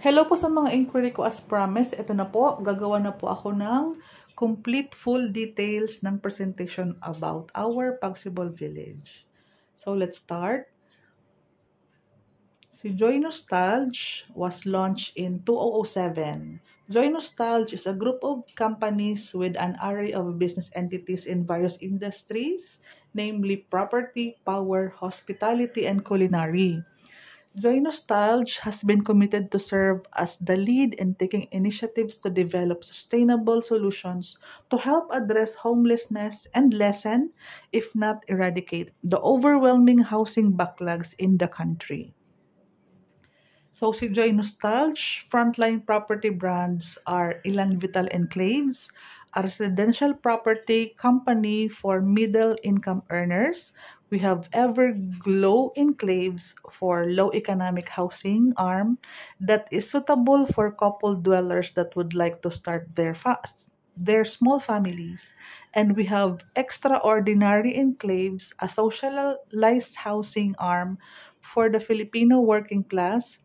Hello po sa mga inquiry ko as promised. Ito na po, gagawa na po ako ng complete full details ng presentation about our Pagsibol Village. So let's start. Si Joy Nostalge was launched in 2007. Joy Nostalge is a group of companies with an array of business entities in various industries, namely property, power, hospitality, and culinary. Joy Nostalge has been committed to serve as the lead in taking initiatives to develop sustainable solutions to help address homelessness and lessen, if not eradicate, the overwhelming housing backlogs in the country. So si Joy Nostalge, frontline property brands are Ilan Vital Enclaves, a residential property company for middle-income earners. We have Everglow Enclaves for low economic housing arm that is suitable for couple dwellers that would like to start their small families. And we have Extraordinary Enclaves, a socialized housing arm for the Filipino working class,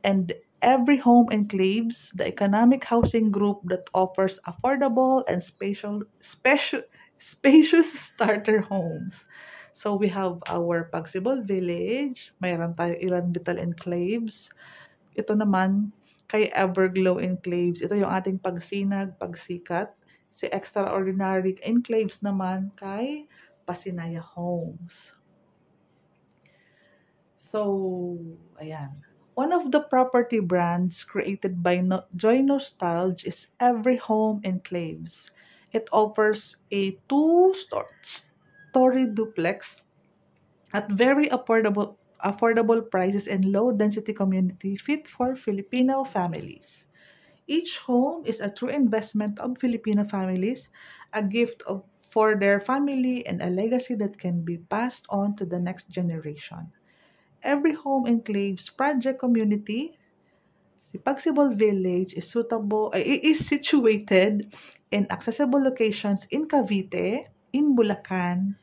and Every Home Enclaves, the economic housing group that offers affordable and spacious starter homes. So we have our Pagsibol Village, mayroon tayo Ilan Vital Enclaves. Ito naman kay Everglow Enclaves. Ito yung ating pagsinag, pagsikat. Si Extraordinary Enclaves naman kay Pasinaya Homes. So, ayan. One of the property brands created by Joy Nostalge is Every Home Enclaves. It offers a two-story duplex at very affordable prices and low-density community fit for Filipino families. Each home is a true investment of Filipino families, a gift for their family and a legacy that can be passed on to the next generation. Every Home Enclaves project community, si Pagsibol Village is situated in accessible locations in Cavite, in Bulacan,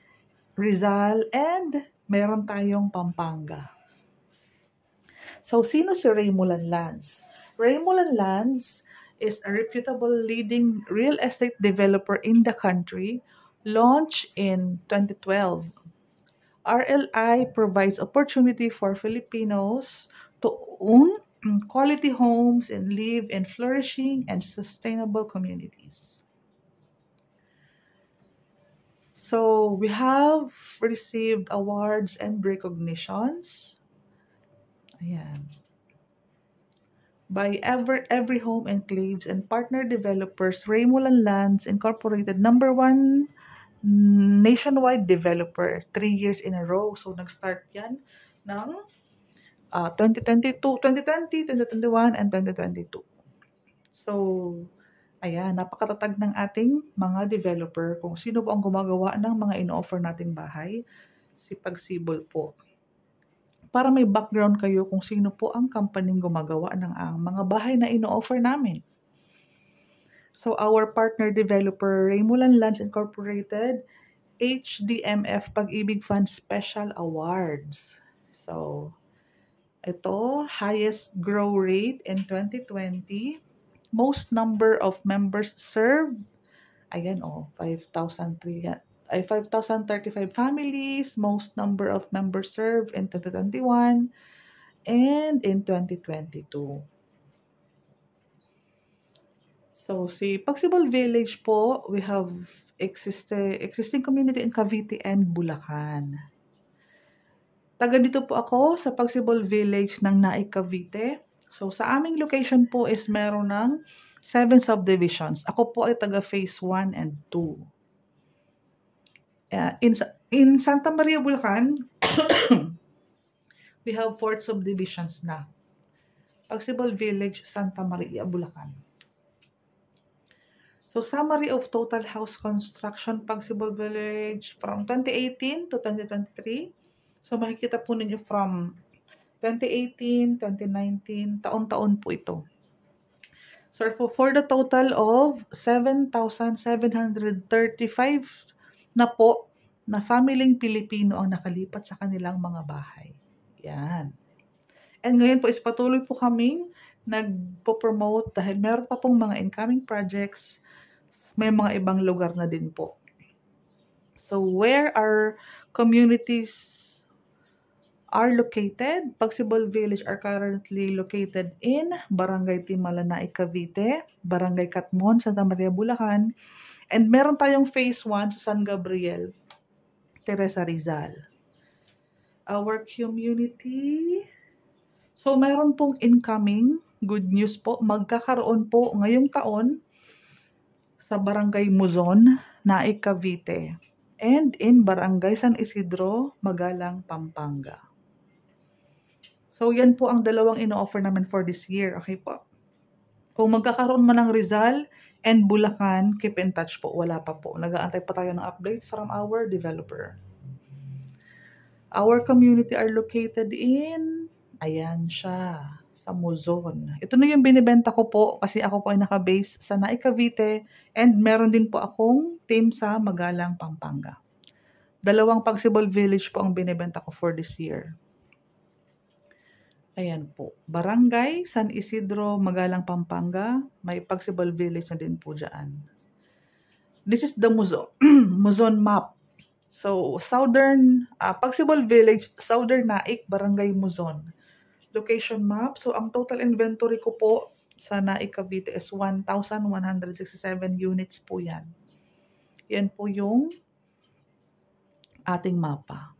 Rizal, and meron tayong Pampanga. So, sino si Raymulan Lands? Raymulan Lands is a reputable leading real estate developer in the country, launched in 2012. RLI provides opportunity for Filipinos to own quality homes and live in flourishing and sustainable communities. So we have received awards and recognitions. Ayan. By Every Home Enclaves and partner developers, Raymulan Lands Incorporated, #1 nationwide developer, 3 years in a row. So, nag-start yan ng 2020, 2021, and 2022. So, ayan, napakatatag ng ating mga developer. Kung sino po ang gumagawa ng mga ino-offer nating bahay, si Pagsibol po. Para may background kayo kung sino po ang company gumagawa ng mga bahay na ino-offer namin. So, our partner developer, Raymulan Lands Incorporated, HDMF Pag-ibig Fund Special Awards. So, ito, highest grow rate in 2020. Most number of members served. Ayan, 5,035 families. Most number of members served in 2021 and in 2022. So, si Pagsibol Village po, we have existing community in Cavite and Bulacan. Taga dito po ako sa Pagsibol Village ng Naik, Cavite. So, sa aming location po is meron ng 7 subdivisions. Ako po ay taga Phase 1 and 2. In Santa Maria, Bulacan, we have 4 subdivisions na. Pagsibol Village, Santa Maria, Bulacan. So, summary of total house construction Pagsibol Village from 2018 to 2023. So, makikita po ninyo from 2018, 2019, taon-taon po ito. So, for the total of 7,735 na po na familyeng Pilipino ang nakalipat sa kanilang mga bahay. Yan. And ngayon po is patuloy po kaming nagpo-promote dahil meron pa pong mga incoming projects. May mga ibang lugar na din po. So, where our communities are located? Pagsibol Village are currently located in Barangay Timalanay, Cavite, Barangay Katmon, Santa Maria, Bulacan, and meron tayong Phase 1 sa San Gabriel, Teresa Rizal. Our community, so meron pong incoming, good news po, magkakaroon po ngayong taon sa Barangay Muzon, Naik, Cavite, and in Barangay San Isidro, Magalang, Pampanga. So, yan po ang dalawang ino-offer namin for this year. Okay po. Kung magkakaroon man ng Rizal and Bulacan, keep in touch po. Wala pa po. Nag-aantay pa tayo ng update from our developer. Our community are located in, ayan siya, sa Muzon. Ito na yung binibenta ko po kasi ako po ay naka-base sa Naik, Cavite, and meron din po akong team sa Magalang, Pampanga. Dalawang Pagsibol Village po ang binibenta ko for this year. Ayan po. Barangay San Isidro, Magalang, Pampanga. May Pagsibol Village na din po dyan. This is the Muzon, Muzon map. So, southern, Pagsibol Village, southern Naik, Barangay Muzon. Location map. So, ang total inventory ko po sa Naik, Cavite is 1,167 units po yan. Yan po yung ating mapa.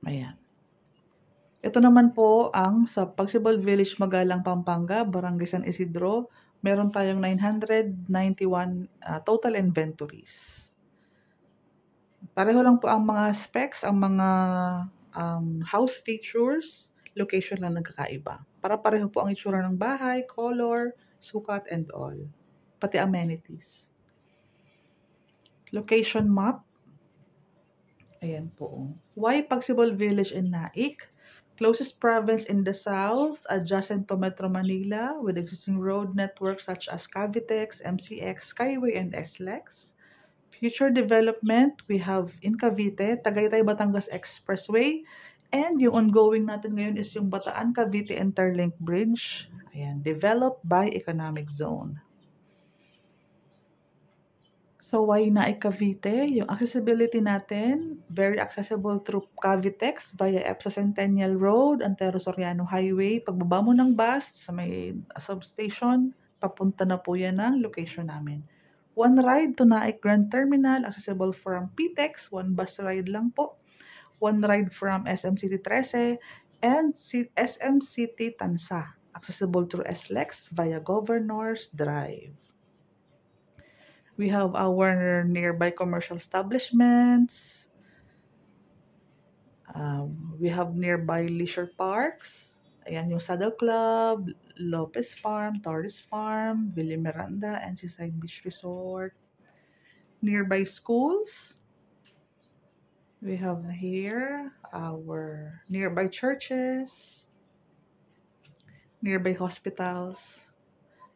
Ayan. Ito naman po ang sa Pagsibol Village, Magalang, Pampanga, Barangay San Isidro. Meron tayong 991 total inventories. Pareho lang po ang mga specs, ang mga house features, location lang nagkakaiba. Para pareho po ang itsura ng bahay, color, sukat, and all. Pati amenities. Location map. Ayan po. Why Pagsibol Village in Naik? Closest province in the south, adjacent to Metro Manila, with existing road networks such as Cavitex, MCX, Skyway, and SLEX. Future development, we have in Cavite, Tagaytay-Batangas Expressway, and yung ongoing natin ngayon is yung Bataan-Cavite Interlink Bridge. Ayan, developed by Economic Zone. So, why Naik, Cavite? Yung accessibility natin, very accessible through Cavitex via EPSA Centennial Road, Antero Soriano Highway. Pagbaba mo ng bus sa may substation, papunta na po yan ang location namin. One ride to Naik Grand Terminal, accessible from PTEX, one bus ride lang po. One ride from SM City 13 and SM City Tansa, accessible through SLEX via Governor's Drive. We have our nearby commercial establishments. We have nearby leisure parks. Ayan yung Saddle Club, Lopez Farm, Torres Farm, Villa Miranda, and Seaside Beach Resort. Nearby schools. We have here our nearby churches, nearby hospitals.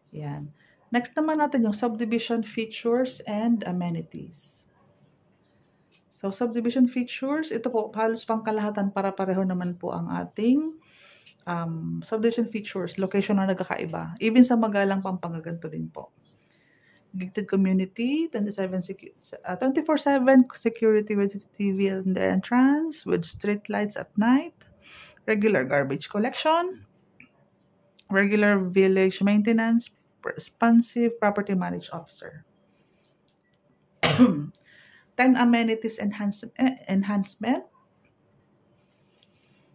Yan. Next naman natin yung subdivision features and amenities. So, subdivision features, ito po, halos pang kalahatan para pareho naman po ang ating subdivision features, location na nagkakaiba. Even sa Magalang, Pampanga, ganito din po. Gated community, 24/7 security with CCTV in the entrance, with street lights at night, regular garbage collection, regular village maintenance, responsive property management officer. 10 amenities enhancement.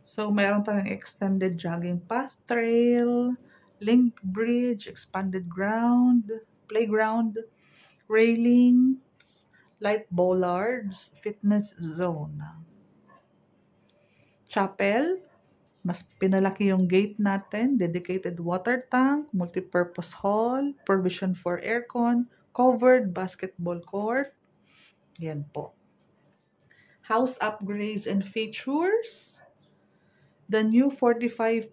So, mayroon tayong extended jogging path trail, link bridge, expanded ground, playground, railings, light bollards, fitness zone. Chapel, mas pinalaki yung gate natin, dedicated water tank, multipurpose hall, provision for aircon, covered basketball court. Yan po. House upgrades and features. The new 45.5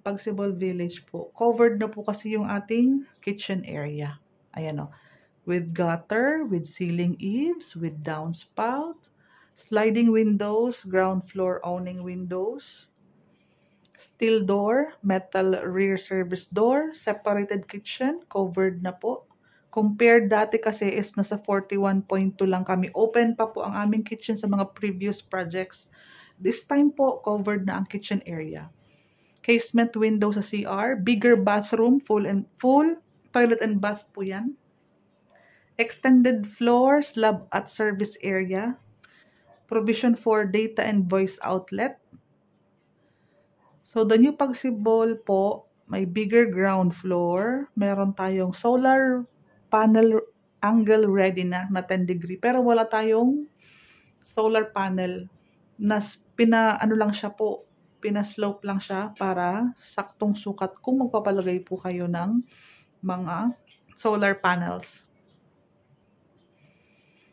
Pagsibol Village po. Covered na po kasi yung ating kitchen area. Ayan o. With gutter, with ceiling eaves, with downspout, sliding windows, ground floor awning windows. Steel door, metal rear service door, separated kitchen, covered na po. Compared dati kasi is nasa 41.2 lang kami. Open pa po ang aming kitchen sa mga previous projects. This time po, covered na ang kitchen area. Casement window sa CR, bigger bathroom, full toilet and bath po yan. Extended floor, slab at service area. Provision for data and voice outlet. So, the new Pagsibol po, may bigger ground floor. Meron tayong solar panel angle ready na 10 degree. Pero wala tayong solar panel na ano lang siya po, pinaslope lang siya para saktong sukat kung magpapalagay po kayo ng mga solar panels.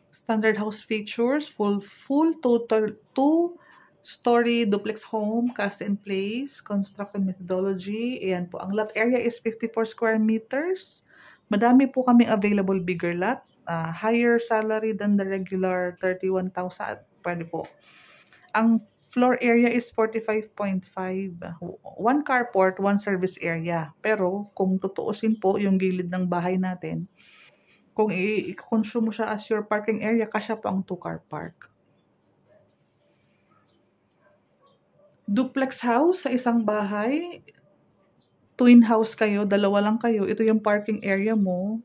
Standard house features, full total 2-story duplex home, cast in place, construction methodology. Ayan po, ang lot area is 54 square meters. Madami po kaming available bigger lot. Higher salary than the regular 31,000. Pwede po. Ang floor area is 45.5. One carport, one service area. Pero kung tutuusin po yung gilid ng bahay natin, kung i-consume mo siya as your parking area, kasya po ang 2-car park. Duplex house sa isang bahay, twin house kayo, dalawa lang kayo, ito yung parking area mo,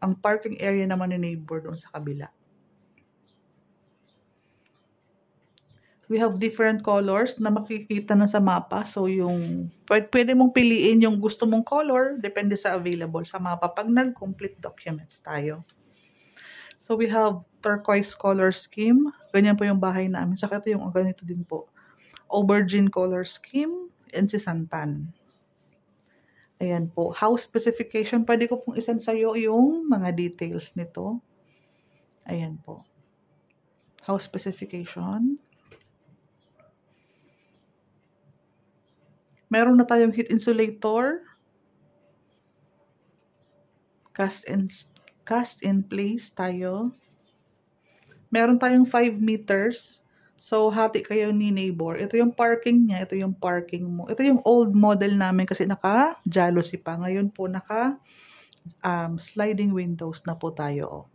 ang parking area naman ni neighbor doon sa kabila. We have different colors na makikita na sa mapa. So, yung pwede mong piliin yung gusto mong color, depende sa available sa mapa pag nag-complete documents tayo. So, we have turquoise color scheme. Ganyan po yung bahay namin. Saka ito yung ganito din po. Aubergine color scheme and si Santan. Ayan po. House specification. Pwede ko pong isend sa'yo yung mga details nito. Ayan po. House specification. Meron na tayong heat insulator. Cast in place tayo. Meron tayong 5 meters. So, hati kayo ni neighbor. Ito yung parking niya. Ito yung parking mo. Ito yung old model namin kasi naka-jealousy pa. Ngayon po sliding windows na po tayo.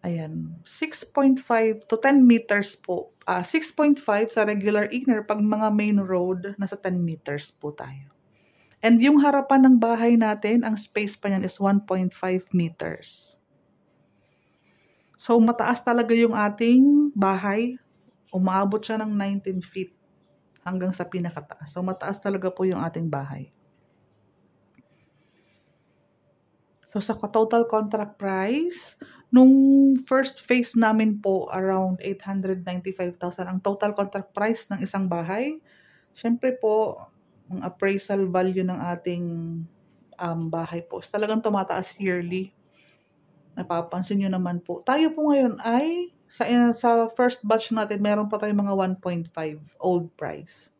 Ayan. 6.5 to 10 meters po. 6.5 sa regular inner. Pag mga main road, nasa 10 meters po tayo. And yung harapan ng bahay natin, ang space pa niyan is 1.5 meters. So, mataas talaga yung ating bahay. Umaabot siya ng 19 feet hanggang sa pinakataas. So, mataas talaga po yung ating bahay. So, sa total contract price, nung first phase namin po, around 895,000 ang total contract price ng isang bahay. Siyempre po, ang appraisal value ng ating bahay po, talagang tumataas yearly. Napapansin nyo naman po. Tayo po ngayon ay, sa first batch natin, meron pa tayong mga 1.5 old price.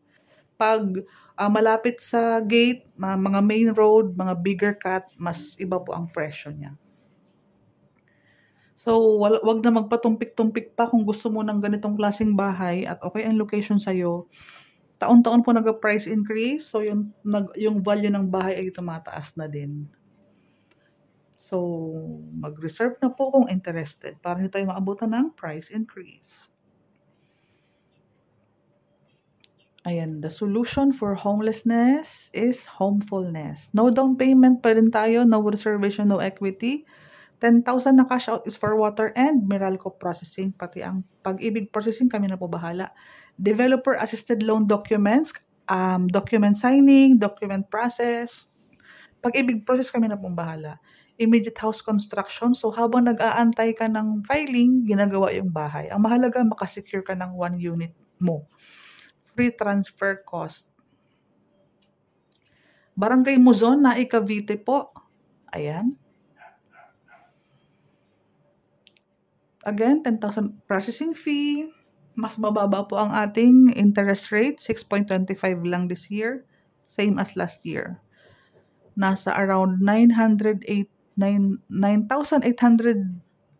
Pag malapit sa gate, mga main road, mga bigger cut, mas iba po ang presyo niya. So, wag na magpatumpik-tumpik pa kung gusto mo ng ganitong klaseng bahay at okay ang location sa'yo. Taon-taon po nag-price increase, so yung value ng bahay ay tumataas na din. So, mag-reserve na po kung interested para hindi tayo maabutan ng price increase. Ayan, the solution for homelessness is homefulness. No down payment pa rin tayo, no reservation, no equity. 10,000 na cash out is for water and Meralco processing. Pati ang Pag-ibig processing, kami na po bahala. Developer assisted loan documents, document signing, document process. Pag-ibig process, kami na po bahala. Immediate house construction. So, habang nag-aantay ka ng filing, ginagawa yung bahay. Ang mahalaga, makasecure ka ng 1 unit mo. Free transfer cost. Barangay Muzon na Cavite po. Ayan. Again, 10,000 processing fee. Mas mababa po ang ating interest rate. 6.25 lang this year. Same as last year. Nasa around 9,800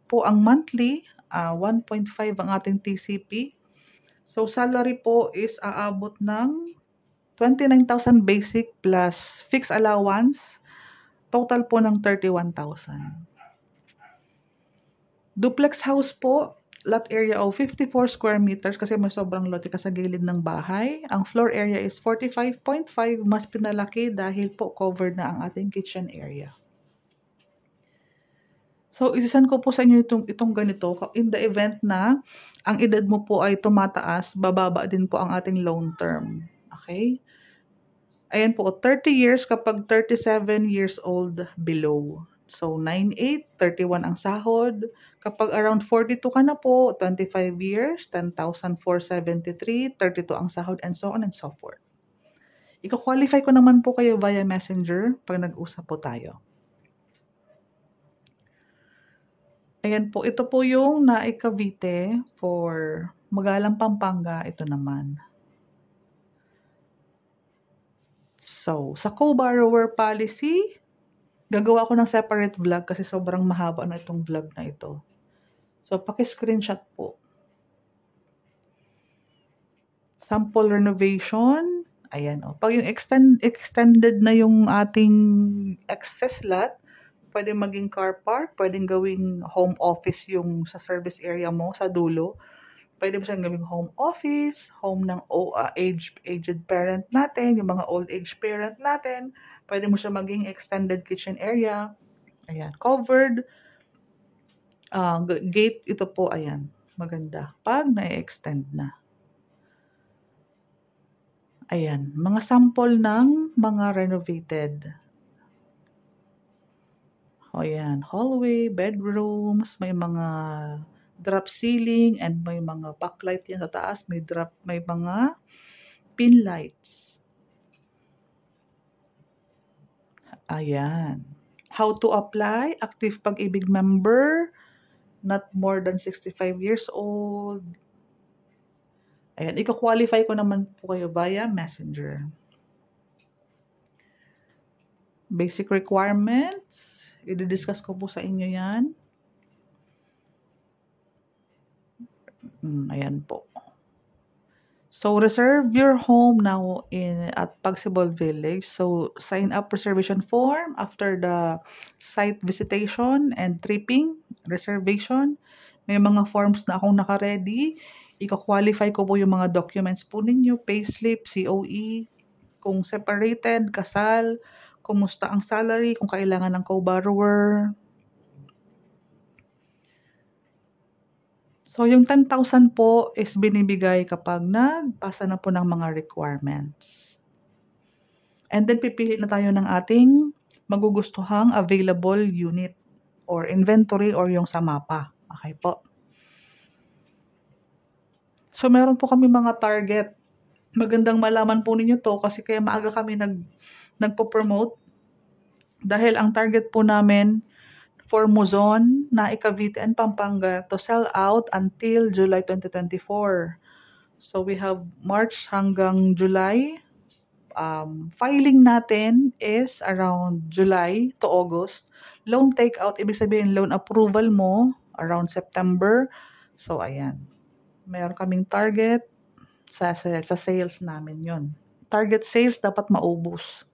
po ang monthly. 1.5 ang ating TCP. So, salary po is aabot ng 29,000 basic plus fixed allowance. Total po ng 31,000. Duplex house po, lot area of 54 square meters kasi may sobrang lote ka sa gilid ng bahay. Ang floor area is 45.5, mas pinalaki dahil po covered na ang ating kitchen area. So, isisan ko po sa inyo itong ganito. In the event na ang edad mo po ay tumataas, bababa din po ang ating loan term. Okay? Ayan po, 30 years kapag 37 years old below. So, 9.8, 31 ang sahod. Kapag around 42 ka na po, 25 years, 10,473, 32 ang sahod, and so on and so forth. Iko-qualify ko naman po kayo via messenger pag nag-usap po tayo. Ayan po, ito po yung Naik Cavite for Magalang, Pampanga. Ito naman. So, sa co-borrower policy, gagawa ko ng separate vlog kasi sobrang mahaba na itong vlog na ito. So, paki-screenshot po. Sample renovation. Ayan o. Pag yung extended na yung ating excess lot, pwede maging car park, pwedeng gawing home office yung sa service area mo, sa dulo. Pwede mo siyang gawing home office, home ng aged parent natin, yung mga old age parent natin. Pwede mo siya maging extended kitchen area. Ayan, covered. Gate, ito po, ayan, maganda. Pag na-extend na. Ayan, mga sample ng mga renovated. O yan, hallway, bedrooms, may mga drop ceiling and may mga backlight yan sa taas, may mga pin lights. Ayan. How to apply? Active Pag-ibig member, not more than 65 years old. Ayan, iko-qualify ko naman po kayo via messenger. Basic requirements. I-discuss ko po sa inyo yan. Ayan po. So, reserve your home now at Pagsibol Village. So, sign up reservation form after the site visitation and tripping, reservation. May mga forms na akong naka-ready. Ika-qualify ko po yung mga documents po ninyo, payslip, COE, kung separated, kasal, kumusta ang salary, kung kailangan ng co-borrower. So, yung 10,000 po is binibigay kapag nagpasa na po ng mga requirements. And then, pipili na tayo ng ating magugustuhang available unit or inventory or yung sa mapa. Okay po. So, meron po kami mga target. Magandang malaman po ninyo to kasi kaya maaga kami nagpo-promote. Dahil ang target po namin for Muzon, Naik Cavite and Pampanga to sell out until July 2024. So we have March hanggang July. Filing natin is around July to August. Loan takeout, ibig sabihin loan approval mo around September. So ayan, meron kaming target sa sales namin yon. Target sales dapat maubos.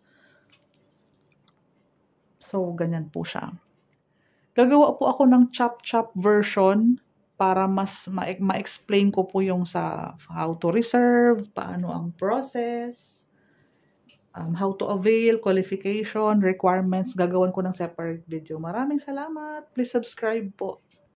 So ganyan po siya. Gagawa po ako ng chop-chop version para mas ma-explain ko po yung sa how to reserve, paano ang process, how to avail, qualification, requirements. Gagawan ko ng separate video. Maraming salamat. Please subscribe po.